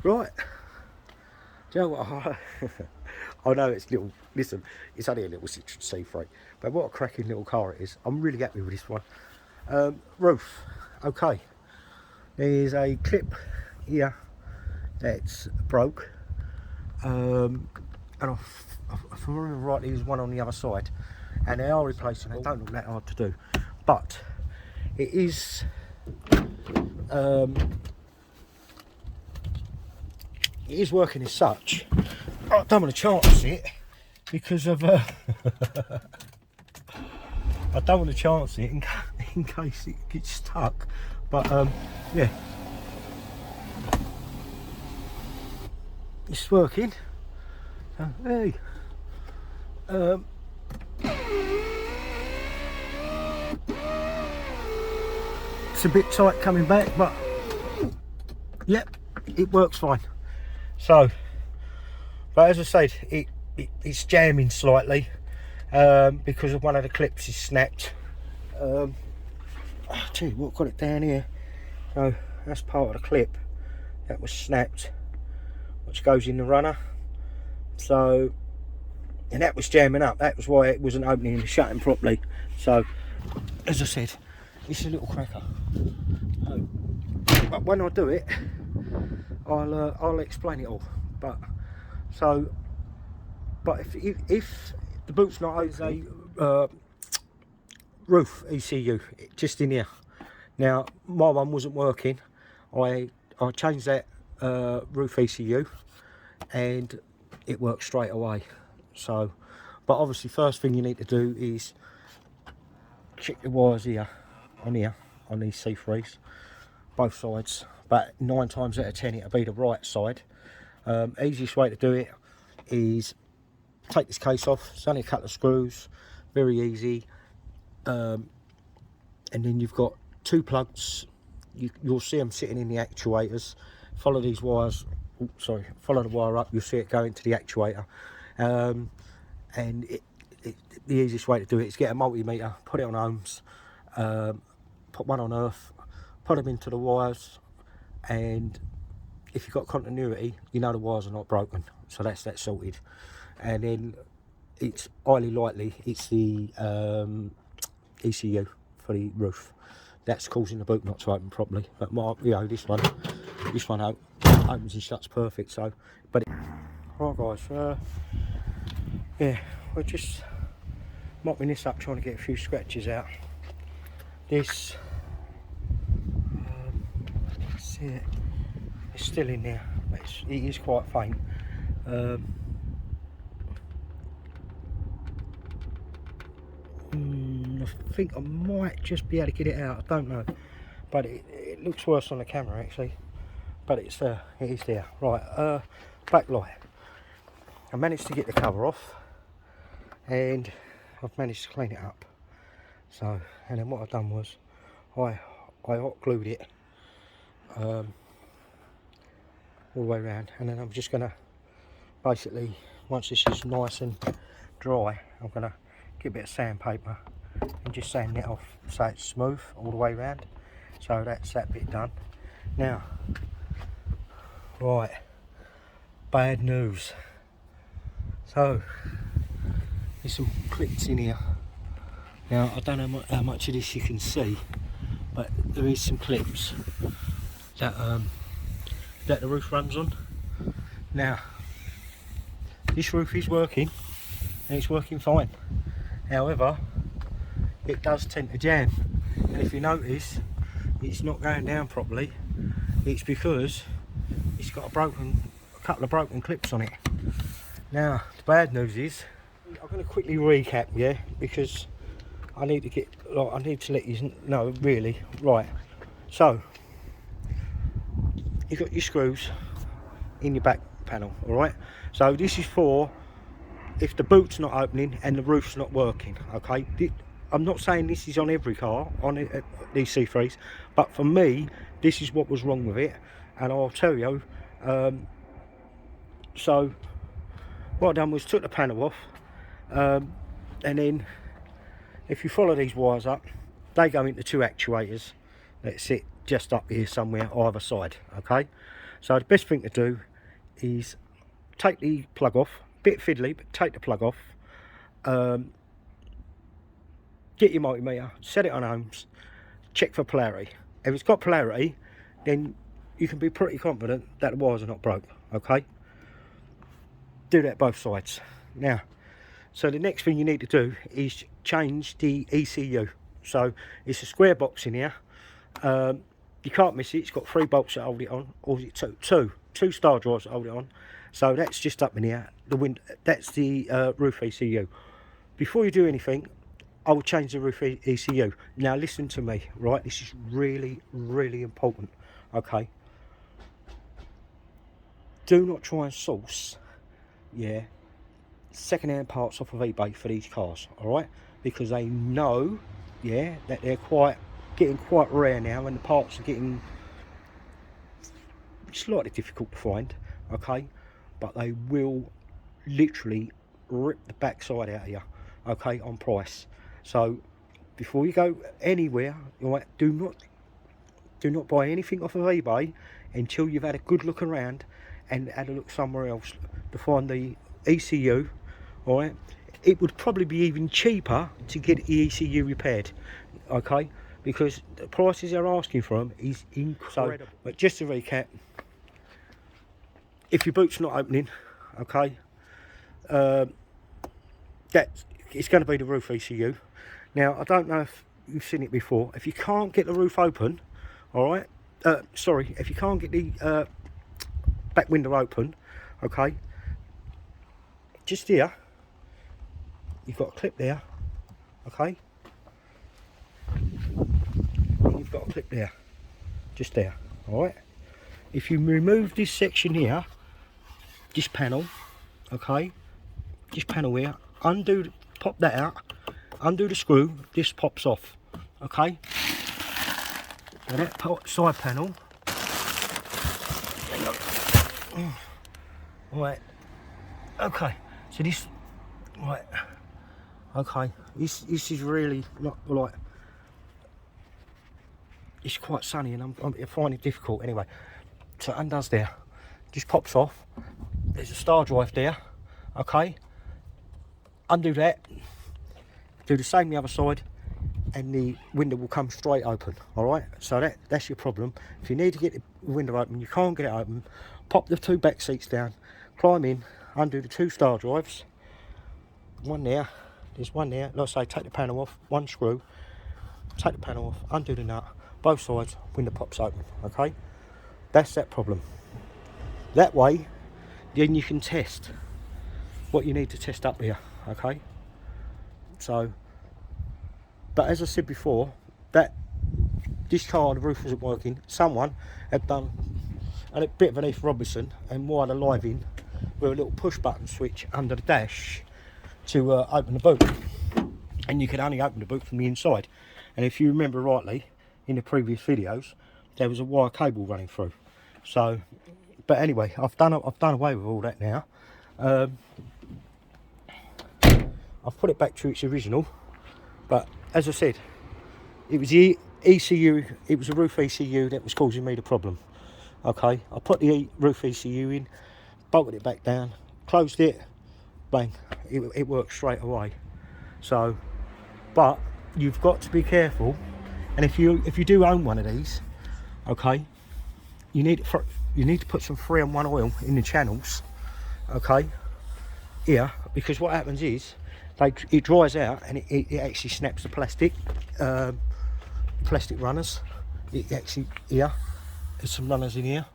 Right. Do you know what? I know it's little. Listen, it's only a little Citroen C3, but what a cracking little car it is. I'm really happy with this one. Roof. Okay. There's a clip here that's broke. And if I remember rightly, there's one on the other side, and they are replacing it. Don't look that hard to do, but it is. It is working as such. I don't want to chance it because of I don't want to chance it in case it gets stuck, but yeah, it's working. So, hey, it's a bit tight coming back, but yep, it works fine. So, but as I said, it's jamming slightly because of one of the clips is snapped. I'll tell you what, got it down here. So that's part of the clip that was snapped, which goes in the runner. So, and that was jamming up. That was why it wasn't opening and shutting properly. So, as I said, it's a little cracker. But when I do it, I'll explain it all. But if the boot's not open, a roof ECU just in here. Now my one wasn't working. I changed that roof ECU, and it worked straight away. So, but obviously, first thing you need to do is check the wires here on these C3s, both sides. But 9 times out of 10 it'll be the right side. Easiest way to do it is take this case off. It's only a couple of screws, very easy. And then you've got 2 plugs. You'll see them sitting in the actuators. Follow these wires. Oops, follow the wire up. You'll see it go into the actuator. And the easiest way to do it is get a multimeter, put it on ohms, put one on earth, put them into the wires. And if you've got continuity, you know the wires are not broken, so that's that sorted. And then it's highly likely it's the ECU for the roof that's causing the boot not to open properly. But this one opens and shuts perfect. So, but right guys, yeah, we're just mopping this up, trying to get a few scratches out. This. See it, it's still in there, but it is quite faint. I think I might just be able to get it out, I don't know, but it looks worse on the camera actually, but it's there, it is there. Right, backlight, I managed to get the cover off and I've managed to clean it up. So, and then what I've done was I hot glued it all the way around, and then I'm just going to basically, once this is nice and dry, I'm going to get a bit of sandpaper and just sand it off so it's smooth all the way around. So that's that bit done. Now, right, bad news. So there's some clips in here. Now I don't know how much of this you can see, but there is some clips that the roof runs on. Now this roof is working and it's working fine, however it does tend to jam, and if you notice it's not going down properly. It's because it's got a couple of broken clips on it. Now the bad news is, I'm going to quickly recap, yeah, because I need to let you know really. Right, so you've got your screws in your back panel, all right? So this is for if the boot's not opening and the roof's not working, okay? I'm not saying this is on every car, on these C3s, but for me, this is what was wrong with it, and I'll tell you. So what I done was took the panel off, and then if you follow these wires up, they go into 2 actuators that sit just up here somewhere either side, okay? So the best thing to do is take the plug off, bit fiddly, but take the plug off, get your multimeter, set it on ohms, check for polarity. If it's got polarity, then you can be pretty confident that the wires are not broke, okay? Do that both sides. Now, so the next thing you need to do is change the ECU. So it's a square box in here. You can't miss it. It's got 3 bolts that hold it on, or is it two star drives that hold it on. So that's just up in here. That's the roof ECU. Before you do anything, I will change the roof ECU. Now listen to me, right? This is really, really important, okay? Do not try and source, yeah, second-hand parts off of eBay for these cars, all right? Because they know, yeah, that they're getting quite rare now, and the parts are getting slightly difficult to find, okay? But they will literally rip the backside out of you, okay, on price. So before you go anywhere, right, do not buy anything off of eBay until you've had a good look around and had a look somewhere else to find the ECU. All right, it would probably be even cheaper to get the ECU repaired, okay, because the prices they're asking for them is incredible. So, but just to recap, if your boot's not opening, okay, it's going to be the roof ECU. Now, I don't know if you've seen it before. If you can't get the roof open, all right, sorry, if you can't get the back window open, okay, just here, you've got a clip there, okay, and you've got a clip there, just there, all right. If you remove this section here, this panel, okay, this panel here, pop that out, undo the screw, this pops off, okay. So that side panel, right, okay, so this, right, okay, this is really not like, it's quite sunny and I'm finding it difficult anyway. So it undoes there, just pops off, there's a star drive there, okay, undo that, do the same the other side, and the window will come straight open, all right. So that's your problem. If you need to get the window open, you can't get it open, pop the 2 back seats down, climb in, undo the 2 star drives, one there, there's one there, like I say, take the panel off, 1 screw, take the panel off, undo the nut, both sides, window pops open, okay. That's that problem. That way, then you can test what you need to test up here, okay. So, but as I said before, that this car, the roof wasn't working. Someone had done a bit of an Heath Robinson and wired a live in with a little push button switch under the dash to open the boot, and you could only open the boot from the inside. And if you remember rightly, in the previous videos, there was a wire cable running through. So, but anyway, I've done away with all that now. I've put it back to its original, but as I said, it was the ECU, it was the roof ECU that was causing me the problem. Okay, I put the roof ECU in, bolted it back down, closed it, bang, it worked straight away. So, but you've got to be careful, and if you do own one of these, okay, you need to put some 3-in-1 oil in the channels, okay, here, because what happens is it dries out and it actually snaps the plastic runners. It actually, here, there's some runners in here,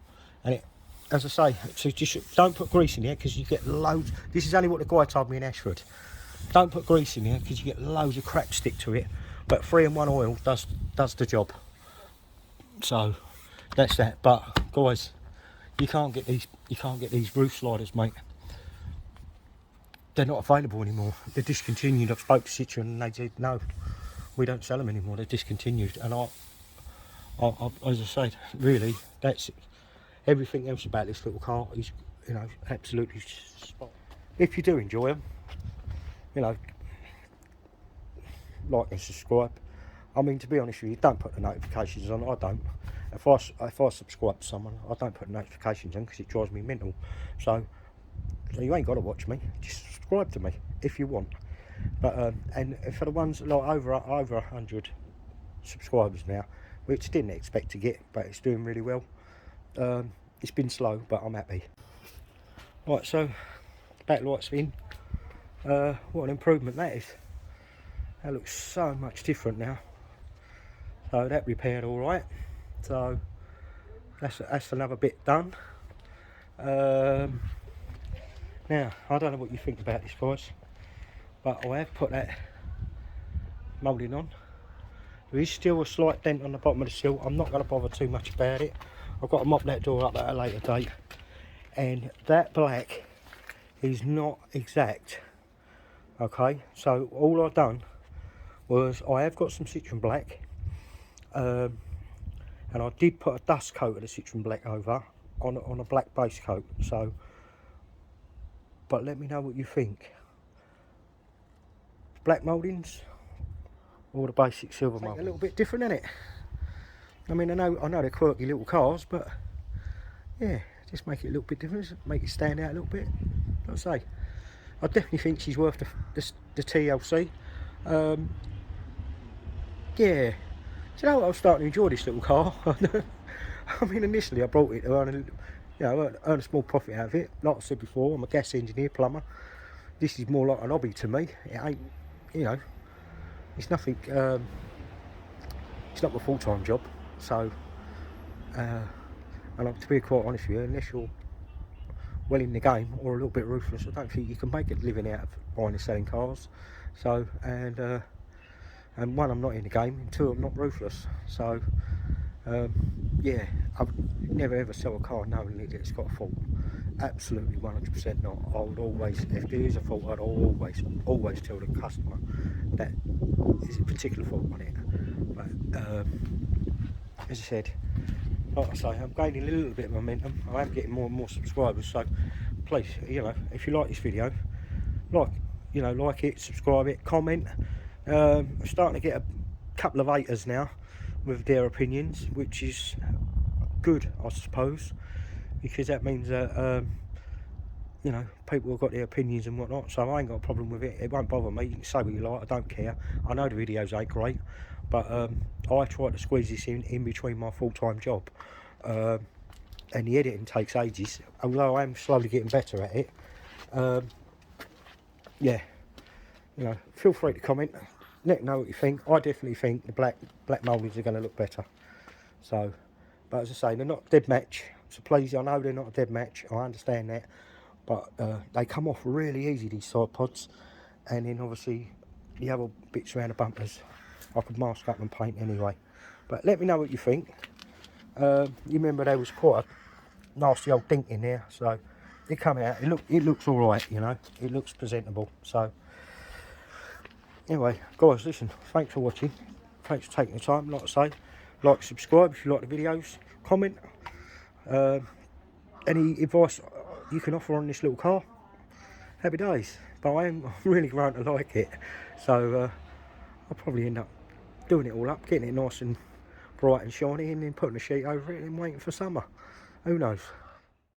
and it, as I say, so just don't put grease in here because you get loads. This is only what the guy told me in Ashford. Don't put grease in here because you get loads of crap stick to it. But 3-in-1 oil does the job. So that's that. But guys, you can't get these roof sliders, mate. They're not available anymore. They're discontinued. I've spoke to Citroen and they said no, we don't sell them anymore. They're discontinued. And I as I said, really, that's it. Everything else about this little car is, you know, absolutely spot. If you do enjoy them, you know, like and subscribe. I mean, to be honest with you, don't put the notifications on. I don't. if I subscribe to someone, I don't put notifications on because it drives me mental. So you ain't got to watch me, just subscribe to me if you want. But and for the ones like over 100 subscribers now, which didn't expect to get, but it's doing really well. It's been slow, but I'm happy. Right, so backlight's in. What an improvement that is. That looks so much different now. So that repaired all right. So that's another bit done. Now I don't know what you think about this, guys, but I have put that moulding on. There is still a slight dent on the bottom of the sill. I'm not going to bother too much about it. I've got to mop that door up at a later date. And that black is not exact. Okay, so all I've done was I have got some Citroen black, and I did put a dust coat of the Citroen black over on a black base coat. So, but let me know what you think. Black mouldings or the basic silver mouldings? A little bit different, isn't it? I mean, I know they're quirky little cars, but yeah, just make it a little bit different, make it stand out a little bit. Like I say, I definitely think she's worth the TLC. Yeah, do you know what? I'm starting to enjoy this little car. I mean, initially I bought it to earn a small profit out of it. Like I said before, I'm a gas engineer, plumber. This is more like an hobby to me. It ain't, you know, it's nothing. It's not my full-time job. So, and to be quite honest with you, unless you're well in the game or a little bit ruthless, I don't think you can make a living out of buying and selling cars. So, and one, I'm not in the game, and two, I'm not ruthless. So yeah, I would never ever sell a car knowing that it's got a fault. Absolutely 100% not. I would always, if there is a fault, I'd always tell the customer that there's a particular fault on it. But as I said, like I say, I'm gaining a little bit of momentum. I am getting more and more subscribers, so please, you know, if you like this video, like it, subscribe it, comment. I'm starting to get a couple of haters now with their opinions, which is good, I suppose, because that means that you know, people have got their opinions and whatnot, so I ain't got a problem with it. It won't bother me. You can say what you like, I don't care. I know the videos ain't great, but I try to squeeze this in between my full-time job, and the editing takes ages, although I am slowly getting better at it. Yeah, you know, feel free to comment, let me know what you think. I definitely think the black mouldings are going to look better. So, but as I say, they're not a dead match, so please, I know they're not a dead match, I understand that, but they come off really easy, these side pods, and then obviously the other bits around the bumpers I could mask up and paint anyway. But let me know what you think. You remember there was quite a nasty old dink in there, so it come out, it looks all right, you know, it looks presentable. So anyway, guys, listen, thanks for watching, thanks for taking the time. Like I say, like, subscribe if you like the videos, comment, any advice you can offer on this little car, happy days. But I'm really growing to like it, so I'll probably end up doing it all up, getting it nice and bright and shiny, and then putting a sheet over it and waiting for summer. Who knows?